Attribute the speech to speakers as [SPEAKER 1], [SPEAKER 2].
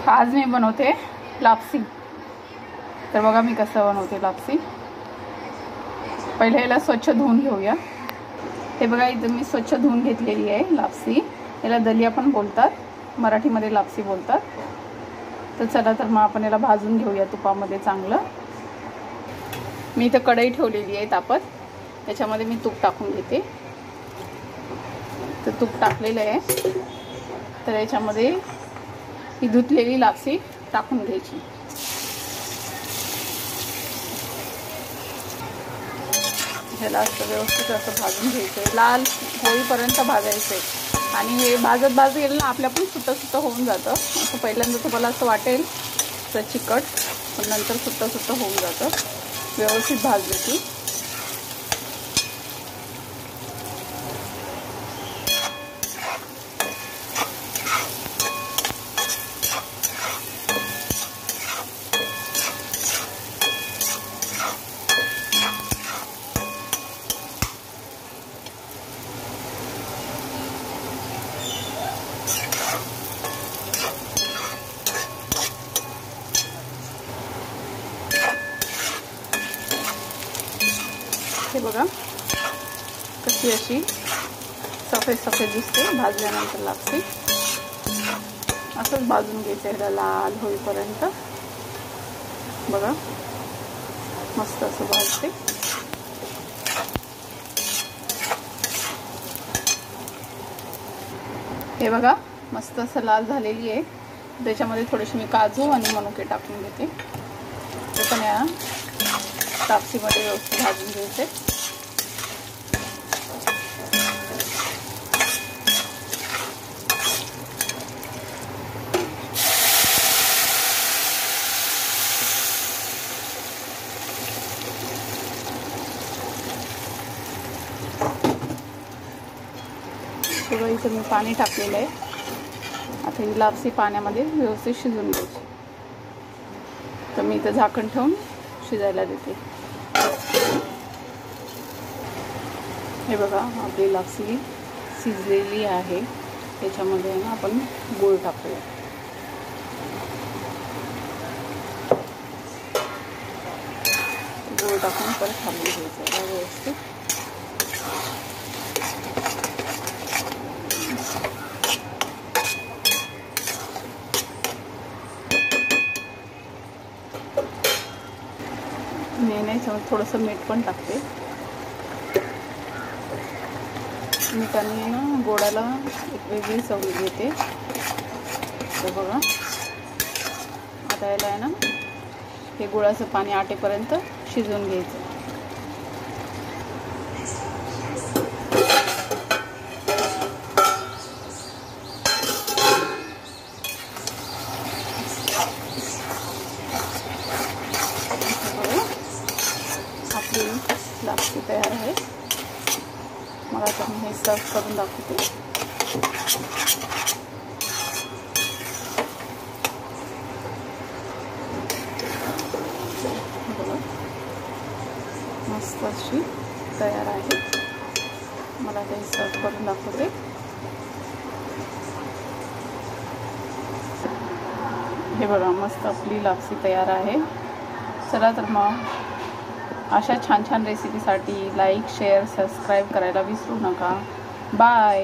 [SPEAKER 1] आज मी बनवते लापसी। तर बघा मी कसं बनवते लापसी। पहिले याला स्वच्छ धुवून घेऊया। हे बघा इथं मी स्वच्छ धुवून घेतलेली आहे लापसी। याला दलिया पण बोलतात, मराठीमध्ये लापसी बोलतात। तर चला तर मग आपण याला भाजून घेऊया तुपामध्ये चांगलं। मी इथं कढई ठेवलेली आहे तापत, त्याच्यामध्ये मी तूप टाकून घेते। तर तूप टाकलेलं आहे, तर याच्यामध्ये ही धुतलेली लापसी टाकून घ्यायची। ह्याला असं व्यवस्थित असं भाजून घ्यायचं, लाल होईपर्यंत भाजायचं आहे। आणि हे भाजत येईल ना आपल्या पण सुट्टं होऊन जातं। असं पहिल्यांदा तुम्हाला असं वाटेल तर चिकट, पण नंतर सुट्टं होऊन जातं व्यवस्थित भाजली की। हे बघा कशी अशी सफेद दिसते भाजल्यानंतर लापसी। असंच भाजून घ्यायचं ह्याला लाल होईपर्यंत। बघा मस्त असं भाजते। हे बघा मस्त असं लाल झालेली आहे। त्याच्यामध्ये थोडेसे मी काजू आणि मनुके टाकून घेते। ते पण या लापसीमध्ये व्यवस्थित भाजून घ्यायचे। तेव्हा इथं मी पाणी टाकलेलं आहे। आता ही लापसी पाण्यामध्ये व्यवस्थित शिजून घ्यायची। तर मी इथं झाकण ठेवून शिजायला देते। हे बघा आपली लापसी शिजलेली आहे। त्याच्यामध्ये ना आपण गूळ टाकूया। गूळ टाकून परत हलवून घ्यायचं व्यवस्थित। मी थोडंसं मीठ पण टाकते। मीठाने ना गोडाला एक वेगळी चव येते। तर बघा आता याला आहे ना हे गुळाचं पाणी आटेपर्यंत शिजवून घ्यायचं। आपली लापसी तयार आहे। मला आता मी हे सर्व करून दाखवते। मस्त अशी तयार आहे। मला आता हे सर्व करून दाखवते। हे बघा मस्त आपली लापसी तयार आहे। चला तर मग अशा छान रेसिपीसाठी लाईक, शेअर, सबस्क्राईब करायला विसरू नका। बाय।